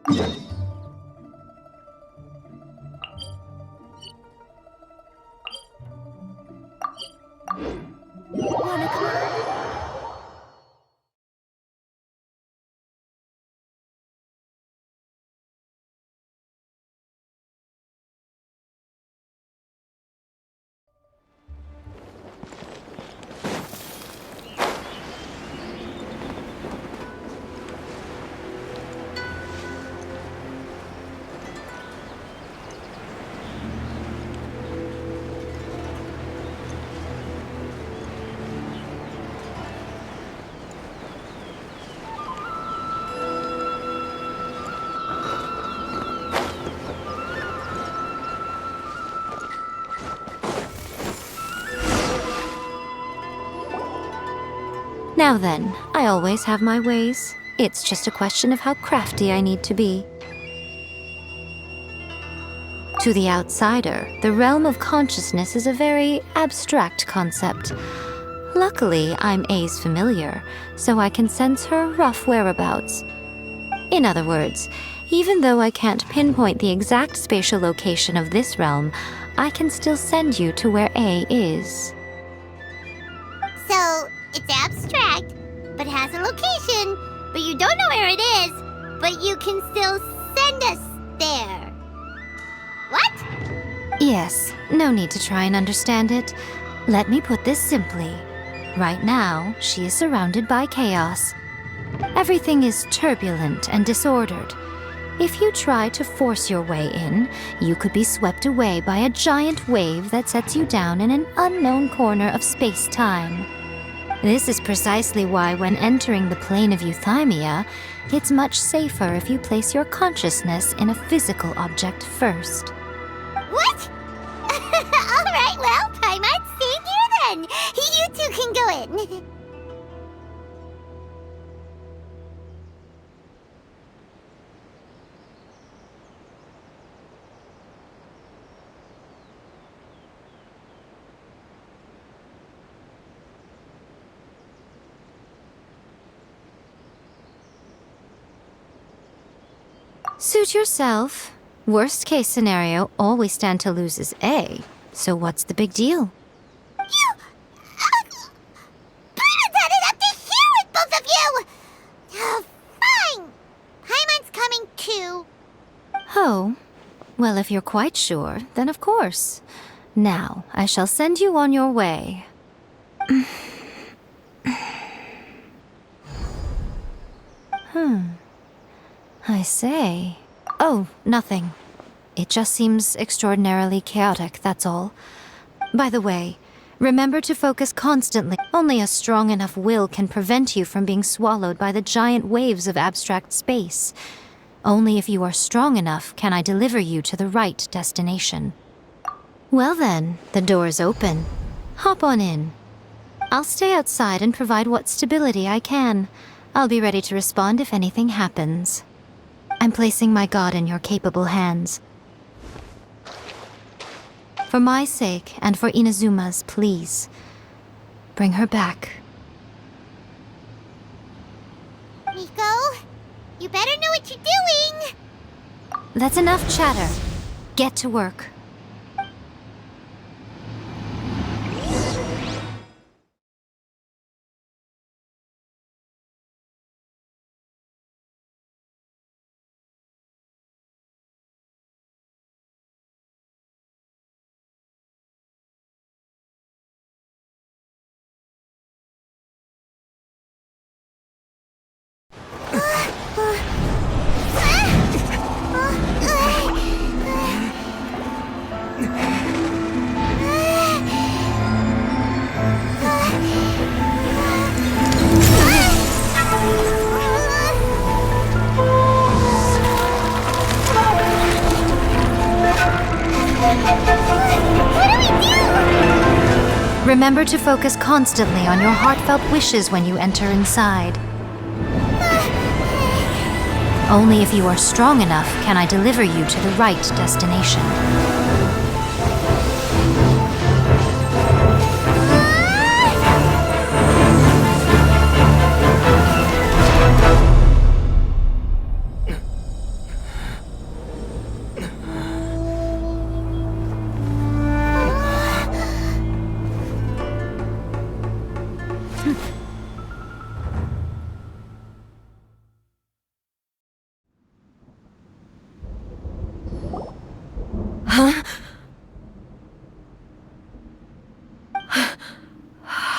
Wanna come? Now then, I always have my ways. It's just a question of how crafty I need to be. To the outsider, the realm of consciousness is a very abstract concept. Luckily, I'm A's familiar, so I can sense her rough whereabouts. In other words, even though I can't pinpoint the exact spatial location of this realm, I can still send you to where A is. So, it's abstract, but has a location, but you don't know where it is, but you can still send us there. What? Yes, no need to try and understand it. Let me put this simply. Right now, she is surrounded by chaos. Everything is turbulent and disordered. If you try to force your way in, you could be swept away by a giant wave that sets you down in an unknown corner of space-time. This is precisely why when entering the plane of Euthymia, it's much safer if you place your consciousness in a physical object first. What? Alright, well, Paimon's staying here then. You two can go in. Suit yourself. Worst case scenario, all we stand to lose is A. So what's the big deal? You... Paimon's had it up to here with both of you! Fine. Paimon's coming too. Oh, well, if you're quite sure, then of course. Now, I shall send you on your way. I say. Oh, nothing. It just seems extraordinarily chaotic, that's all. By the way, remember to focus constantly. Only a strong enough will can prevent you from being swallowed by the giant waves of abstract space. Only if you are strong enough can I deliver you to the right destination. Well then, the door's open. Hop on in. I'll stay outside and provide what stability I can. I'll be ready to respond if anything happens. I'm placing my god in your capable hands. For my sake, and for Inazuma's, please. Bring her back. Miko, you better know what you're doing! That's enough chatter. Get to work. Remember to focus constantly on your heartfelt wishes when you enter inside. Only if you are strong enough can I deliver you to the right destination.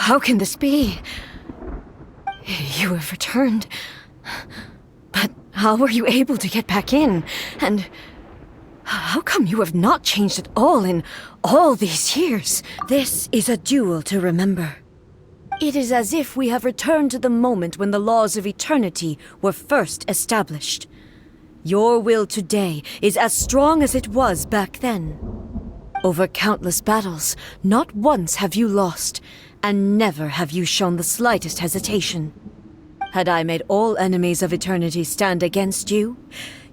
How can this be? You have returned. But how were you able to get back in? And how come you have not changed at all in all these years? This is a duel to remember. It is as if we have returned to the moment when the laws of eternity were first established. Your will today is as strong as it was back then. Over countless battles, not once have you lost, and never have you shown the slightest hesitation. Had I made all enemies of eternity stand against you,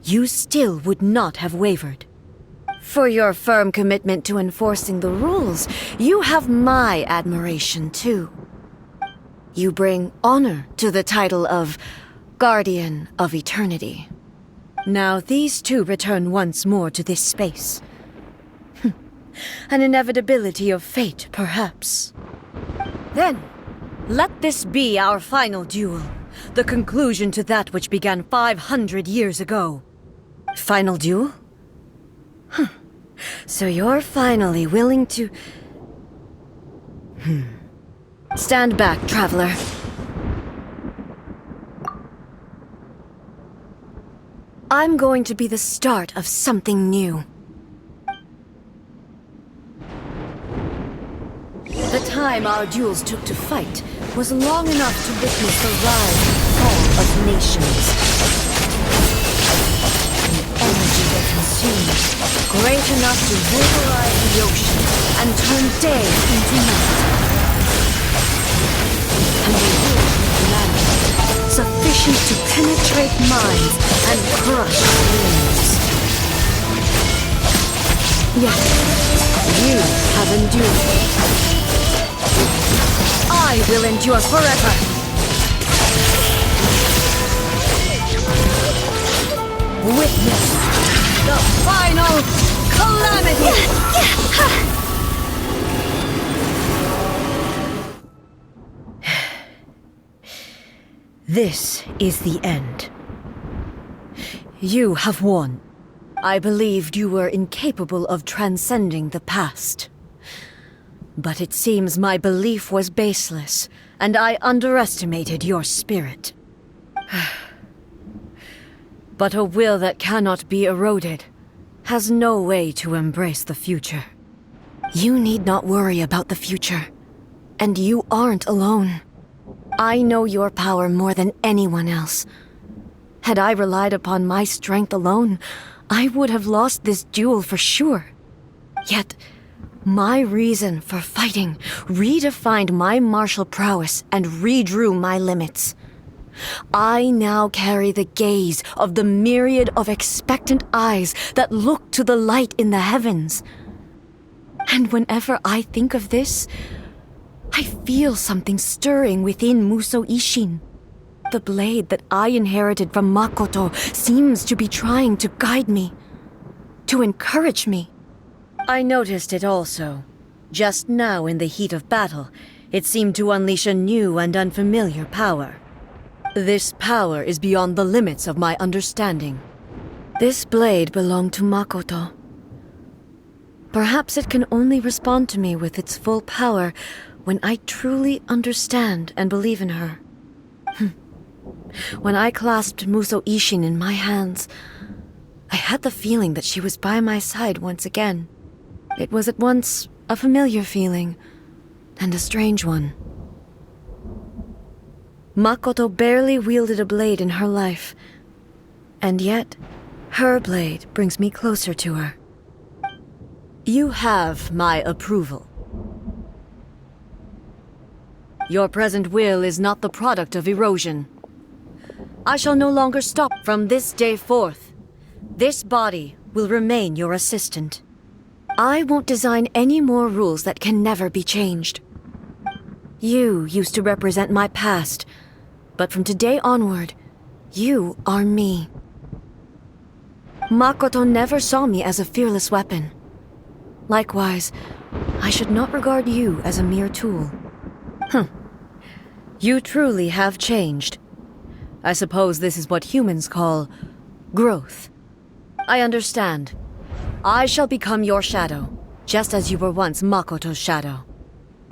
you still would not have wavered. For your firm commitment to enforcing the rules, you have my admiration too. You bring honor to the title of Guardian of Eternity. Now these two return once more to this space. An inevitability of fate, perhaps. Then, let this be our final duel. The conclusion to that which began 500 years ago. Final duel? So you're finally willing to... Stand back, traveler. I'm going to be the start of something new. The time our duels took to fight was long enough to witness the rise and fall of nations. The energy they consumed, great enough to pulverize the ocean and turn day into night. And the will of land, sufficient to penetrate minds and crush dreams. Yet, you have endured. I will endure forever! Witness the final calamity! This is the end. You have won. I believed you were incapable of transcending the past. But it seems my belief was baseless, and I underestimated your spirit. But a will that cannot be eroded has no way to embrace the future. You need not worry about the future, and you aren't alone. I know your power more than anyone else. Had I relied upon my strength alone, I would have lost this duel for sure. Yet, my reason for fighting redefined my martial prowess and redrew my limits. I now carry the gaze of the myriad of expectant eyes that look to the light in the heavens. And whenever I think of this, I feel something stirring within Musou Ishin. The blade that I inherited from Makoto seems to be trying to guide me, to encourage me. I noticed it also. Just now in the heat of battle, it seemed to unleash a new and unfamiliar power. This power is beyond the limits of my understanding. This blade belonged to Makoto. Perhaps it can only respond to me with its full power when I truly understand and believe in her. When I clasped Musou Ishin in my hands, I had the feeling that she was by my side once again. It was at once a familiar feeling and a strange one. Makoto barely wielded a blade in her life, and yet her blade brings me closer to her. You have my approval. Your present will is not the product of erosion. I shall no longer stop from this day forth. This body will remain your assistant. I won't design any more rules that can never be changed. You used to represent my past, but from today onward, you are me. Makoto never saw me as a fearless weapon. Likewise, I should not regard you as a mere tool. You truly have changed. I suppose this is what humans call growth. I understand. I shall become your shadow, just as you were once Makoto's shadow.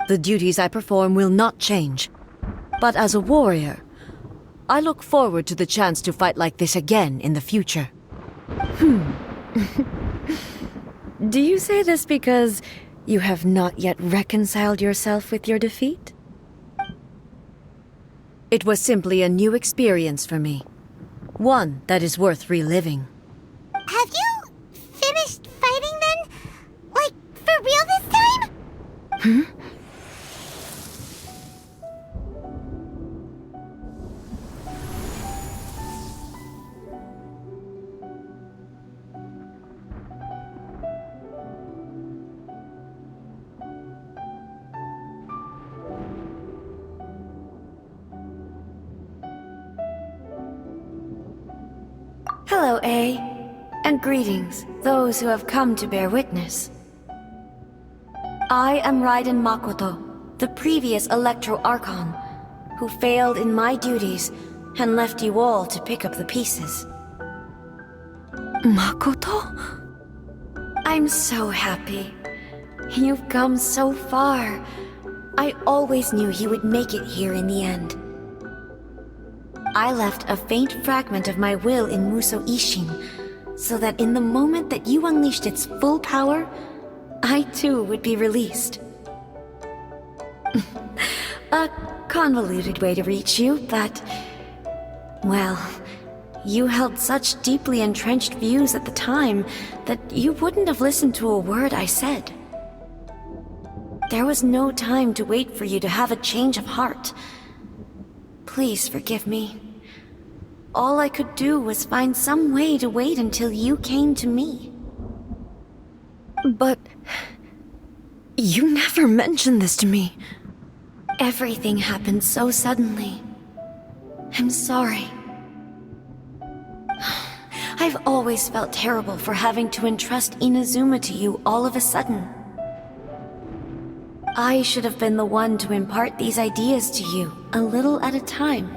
The duties I perform will not change. But as a warrior, I look forward to the chance to fight like this again in the future. Do you say this because you have not yet reconciled yourself with your defeat? It was simply a new experience for me. One that is worth reliving. Have you finished fighting then? Like, for real this time? Hello, A. And greetings, those who have come to bear witness. I am Raiden Makoto, the previous Electro Archon, who failed in my duties and left you all to pick up the pieces. Makoto? I'm so happy. You've come so far. I always knew you would make it here in the end. I left a faint fragment of my will in Muso Ishin, so that in the moment that you unleashed its full power, I too would be released. A convoluted way to reach you, but... well, you held such deeply entrenched views at the time that you wouldn't have listened to a word I said. There was no time to wait for you to have a change of heart. Please forgive me. All I could do was find some way to wait until you came to me. But... you never mentioned this to me. Everything happened so suddenly. I'm sorry. I've always felt terrible for having to entrust Inazuma to you all of a sudden. I should have been the one to impart these ideas to you, a little at a time,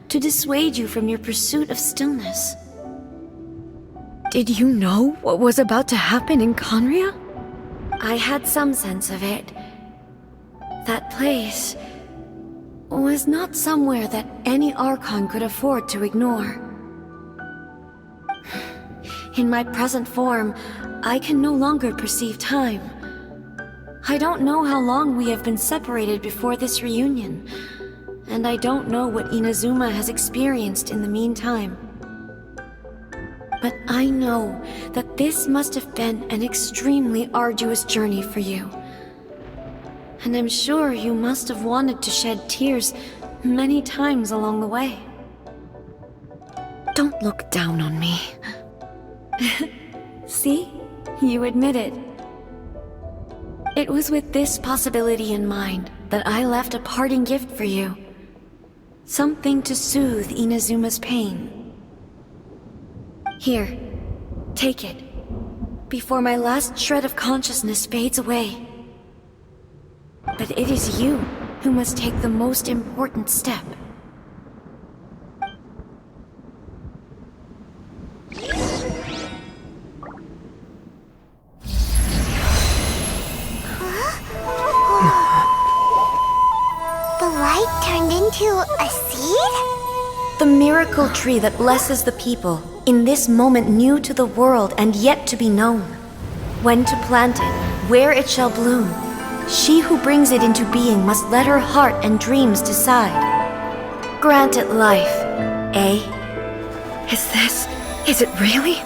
to dissuade you from your pursuit of stillness. Did you know what was about to happen in Conria? I had some sense of it. That place was not somewhere that any Archon could afford to ignore. In my present form, I can no longer perceive time. I don't know how long we have been separated before this reunion, and I don't know what Inazuma has experienced in the meantime. But I know that this must have been an extremely arduous journey for you. And I'm sure you must have wanted to shed tears many times along the way. Don't look down on me. See? You admit it. It was with this possibility in mind that I left a parting gift for you. Something to soothe Inazuma's pain. Here, take it, before my last shred of consciousness fades away. But it is you who must take the most important step. The light turned into a seed? The miracle tree that blesses the people, in this moment new to the world and yet to be known. When to plant it, where it shall bloom. She who brings it into being must let her heart and dreams decide. Grant it life, eh? Is it really?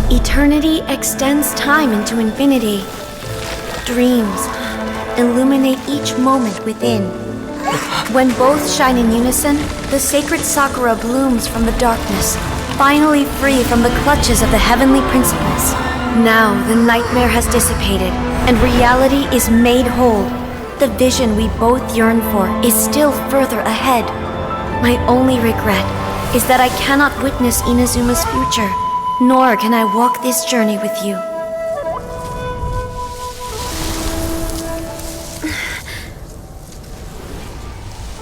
Eternity extends time into infinity. Dreams illuminate each moment within. When both shine in unison, the sacred Sakura blooms from the darkness, finally free from the clutches of the heavenly principles. Now the nightmare has dissipated, and reality is made whole. The vision we both yearn for is still further ahead. My only regret is that I cannot witness Inazuma's future, nor can I walk this journey with you.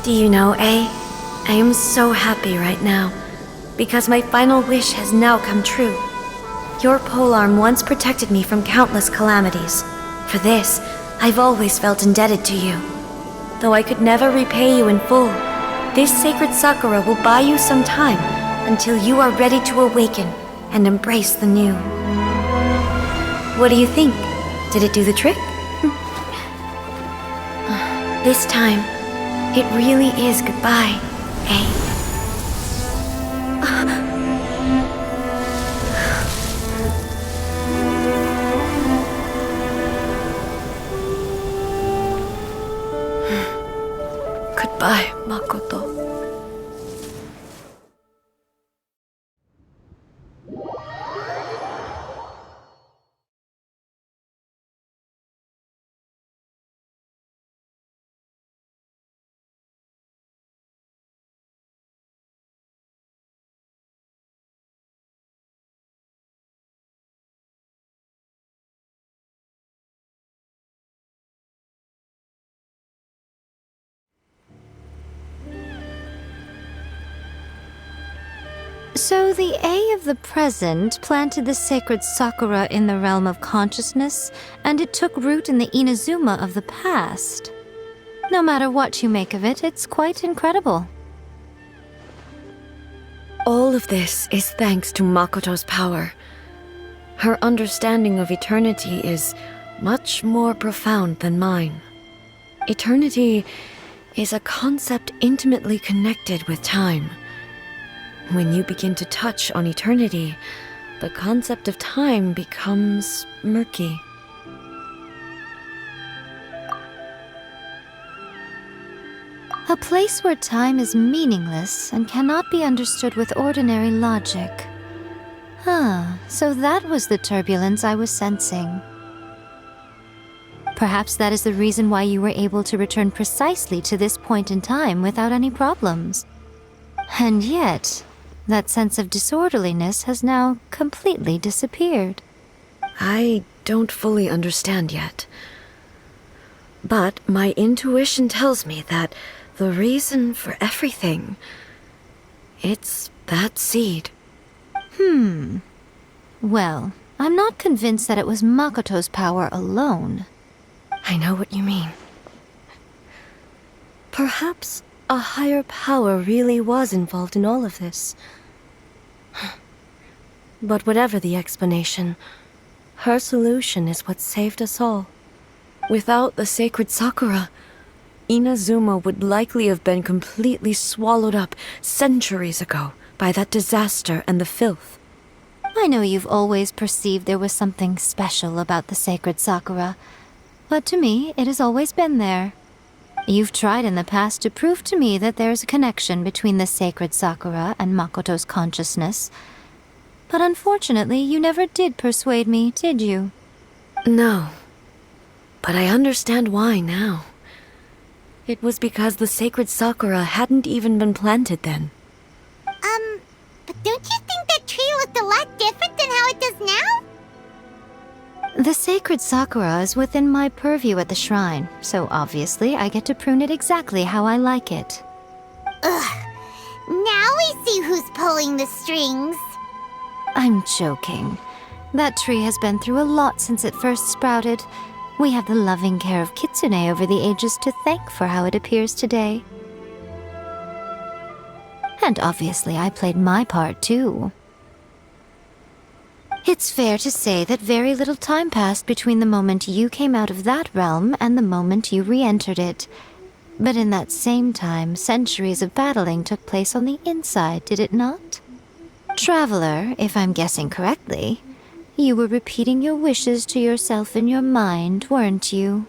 Do you know, A? I am so happy right now, because my final wish has now come true. Your polearm once protected me from countless calamities. For this, I've always felt indebted to you. Though I could never repay you in full, this sacred Sakura will buy you some time until you are ready to awaken and embrace the new. What do you think? Did it do the trick? This time, it really is goodbye, eh? Goodbye, Makoto. So the A of the present planted the sacred Sakura in the realm of consciousness, and it took root in the Inazuma of the past. No matter what you make of it, it's quite incredible. All of this is thanks to Makoto's power. Her understanding of eternity is much more profound than mine. Eternity is a concept intimately connected with time. When you begin to touch on eternity, the concept of time becomes murky. A place where time is meaningless and cannot be understood with ordinary logic. So that was the turbulence I was sensing. Perhaps that is the reason why you were able to return precisely to this point in time without any problems. And yet, that sense of disorderliness has now completely disappeared. I don't fully understand yet. But my intuition tells me that the reason for everything, it's that seed. Well, I'm not convinced that it was Makoto's power alone. I know what you mean. Perhaps a higher power really was involved in all of this. But whatever the explanation, her solution is what saved us all. Without the sacred Sakura, Inazuma would likely have been completely swallowed up centuries ago by that disaster and the filth. I know you've always perceived there was something special about the sacred Sakura, but to me, it has always been there. You've tried in the past to prove to me that there's a connection between the sacred Sakura and Makoto's consciousness, but unfortunately, you never did persuade me, did you? No, but I understand why now. It was because the sacred Sakura hadn't even been planted then. But don't you think that tree looked a lot different than how it does now? The sacred Sakura is within my purview at the shrine, so obviously I get to prune it exactly how I like it. Ugh. Now we see who's pulling the strings. I'm joking. That tree has been through a lot since it first sprouted. We have the loving care of Kitsune over the ages to thank for how it appears today. And obviously I played my part too. It's fair to say that very little time passed between the moment you came out of that realm and the moment you re-entered it. But in that same time, centuries of battling took place on the inside, did it not? Traveler, if I'm guessing correctly, you were repeating your wishes to yourself in your mind, weren't you?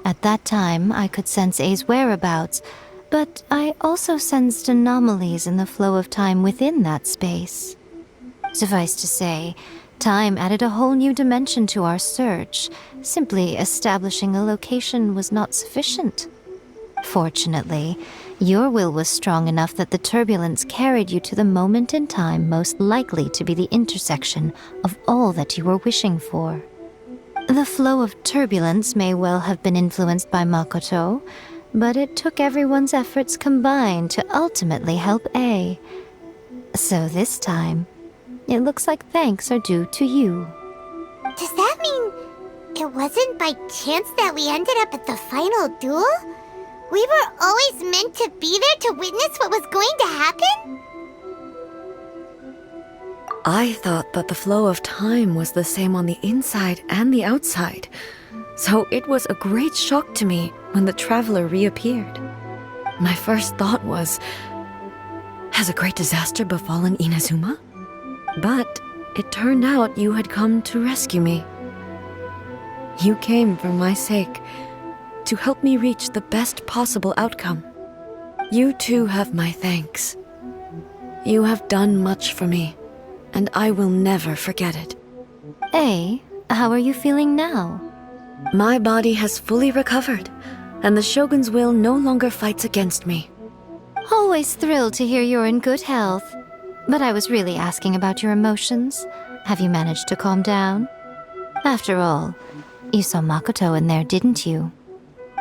At that time, I could sense A's whereabouts, but I also sensed anomalies in the flow of time within that space. Suffice to say, time added a whole new dimension to our search. Simply establishing a location was not sufficient. Fortunately, your will was strong enough that the turbulence carried you to the moment in time most likely to be the intersection of all that you were wishing for. The flow of turbulence may well have been influenced by Makoto, but it took everyone's efforts combined to ultimately help A. So this time, it looks like thanks are due to you. Does that mean it wasn't by chance that we ended up at the final duel? We were always meant to be there to witness what was going to happen? I thought that the flow of time was the same on the inside and the outside, so it was a great shock to me when the traveler reappeared. My first thought was, has a great disaster befallen Inazuma? But it turned out you had come to rescue me. You came for my sake, to help me reach the best possible outcome. You too have my thanks. You have done much for me, and I will never forget it. A, how are you feeling now? My body has fully recovered, and the Shogun's will no longer fights against me. Always thrilled to hear you're in good health. But I was really asking about your emotions. Have you managed to calm down? After all, you saw Makoto in there, didn't you?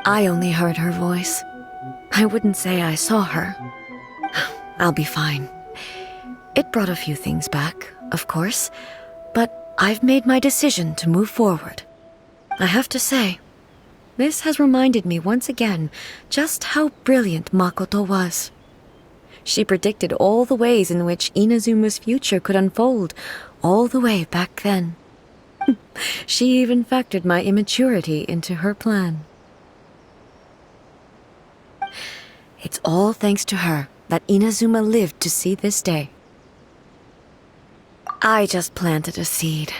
I only heard her voice. I wouldn't say I saw her. I'll be fine. It brought a few things back, of course, but I've made my decision to move forward. I have to say, this has reminded me once again just how brilliant Makoto was. She predicted all the ways in which Inazuma's future could unfold, all the way back then. She even factored my immaturity into her plan. It's all thanks to her that Inazuma lived to see this day. I just planted a seed.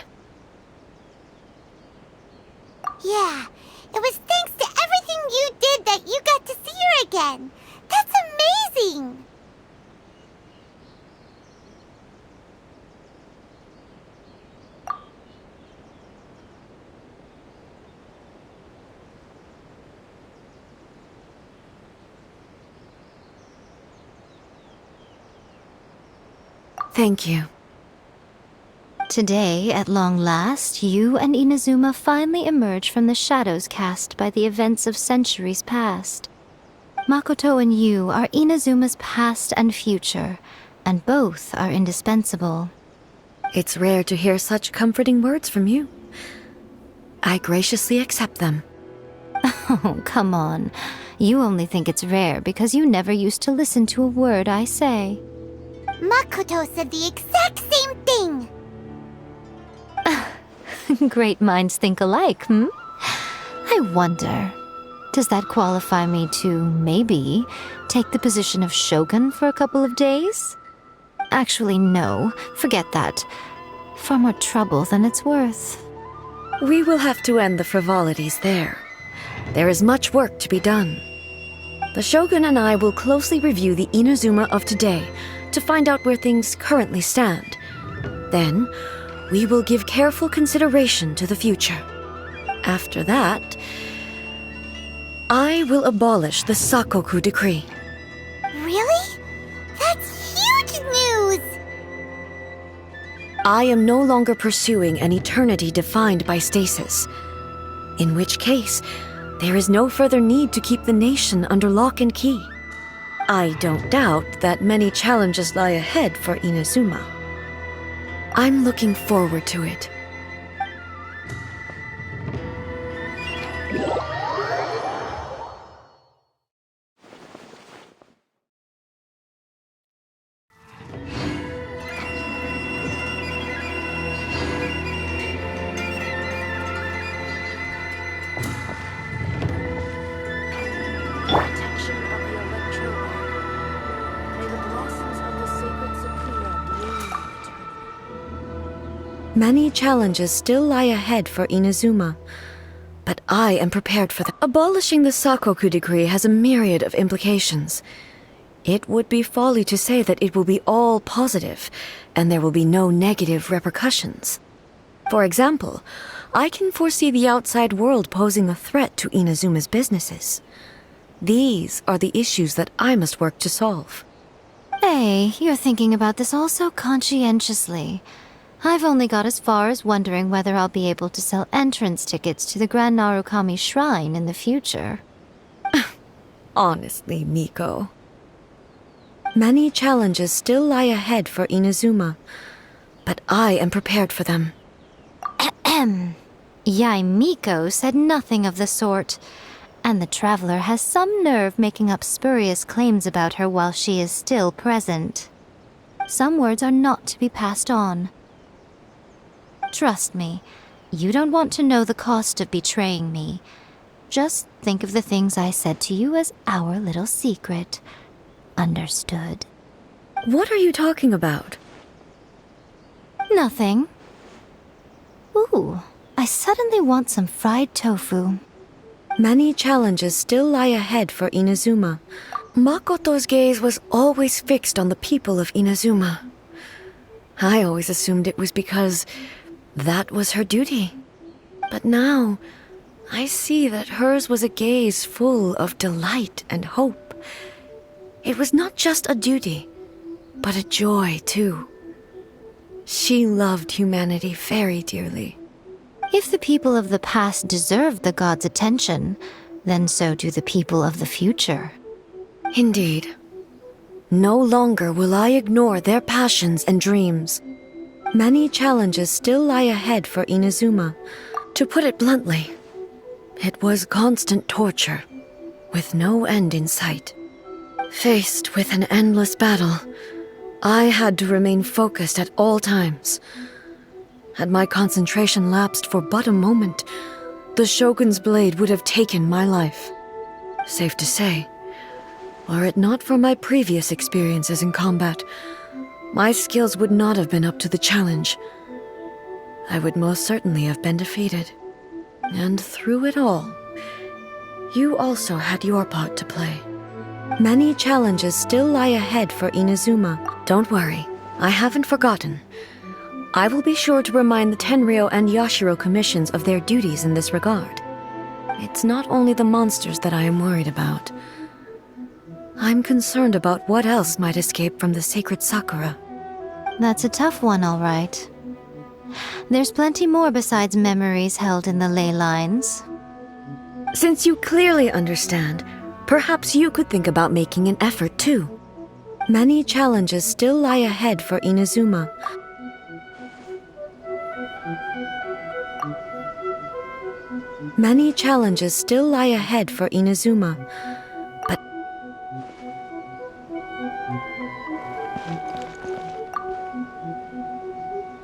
Yeah, it was thanks to everything you did that you got to see her again. That's amazing! Thank you. Today, at long last, you and Inazuma finally emerge from the shadows cast by the events of centuries past. Makoto and you are Inazuma's past and future, and both are indispensable. It's rare to hear such comforting words from you. I graciously accept them. Oh, come on. You only think it's rare because you never used to listen to a word I say. Makoto said the exact same thing! Great minds think alike, hmm? I wonder, does that qualify me to, maybe, take the position of Shogun for a couple of days? Actually, no. Forget that. Far more trouble than it's worth. We will have to end the frivolities there. There is much work to be done. The Shogun and I will closely review the Inazuma of today to find out where things currently stand. Then, we will give careful consideration to the future. After that, I will abolish the Sakoku Decree. Really? That's huge news! I am no longer pursuing an eternity defined by stasis. In which case, there is no further need to keep the nation under lock and key. I don't doubt that many challenges lie ahead for Inazuma. I'm looking forward to it. Protection of the Electro Arc. May the blossoms of the sacred Sakura bloom eternally. Many challenges still lie ahead for Inazuma, but I am prepared for them. Abolishing the Sakoku Decree has a myriad of implications. It would be folly to say that it will be all positive, and there will be no negative repercussions. For example, I can foresee the outside world posing a threat to Inazuma's businesses. These are the issues that I must work to solve. Hey, you're thinking about this all so conscientiously. I've only got as far as wondering whether I'll be able to sell entrance tickets to the Grand Narukami Shrine in the future. Honestly, Miko. Many challenges still lie ahead for Inazuma, but I am prepared for them. Yai Miko said nothing of the sort, and the traveler has some nerve making up spurious claims about her while she is still present. Some words are not to be passed on. Trust me, you don't want to know the cost of betraying me. Just think of the things I said to you as our little secret. Understood? What are you talking about? Nothing. Ooh, I suddenly want some fried tofu. Many challenges still lie ahead for Inazuma. Makoto's gaze was always fixed on the people of Inazuma. I always assumed it was because that was her duty. But now, I see that hers was a gaze full of delight and hope. It was not just a duty, but a joy, too. She loved humanity very dearly. If the people of the past deserve the god's attention, then so do the people of the future. Indeed. No longer will I ignore their passions and dreams. Many challenges still lie ahead for Inazuma. To put it bluntly, it was constant torture, with no end in sight. Faced with an endless battle, I had to remain focused at all times. Had my concentration lapsed for but a moment, the Shogun's blade would have taken my life. Safe to say, were it not for my previous experiences in combat, my skills would not have been up to the challenge. I would most certainly have been defeated. And through it all, you also had your part to play. Many challenges still lie ahead for Inazuma. Don't worry, I haven't forgotten. I will be sure to remind the Tenryo and Yashiro commissions of their duties in this regard. It's not only the monsters that I am worried about. I'm concerned about what else might escape from the sacred Sakura. That's a tough one, all right. There's plenty more besides memories held in the ley lines. Since you clearly understand, perhaps you could think about making an effort too. Many challenges still lie ahead for Inazuma. Many challenges still lie ahead for Inazuma, but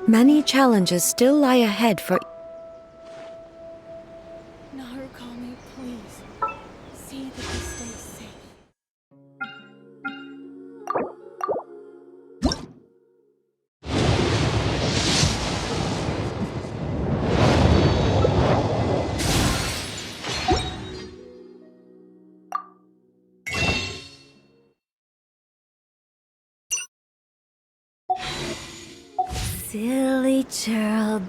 many challenges still lie ahead for Narukami, please. See that he stays safe. Silly churl,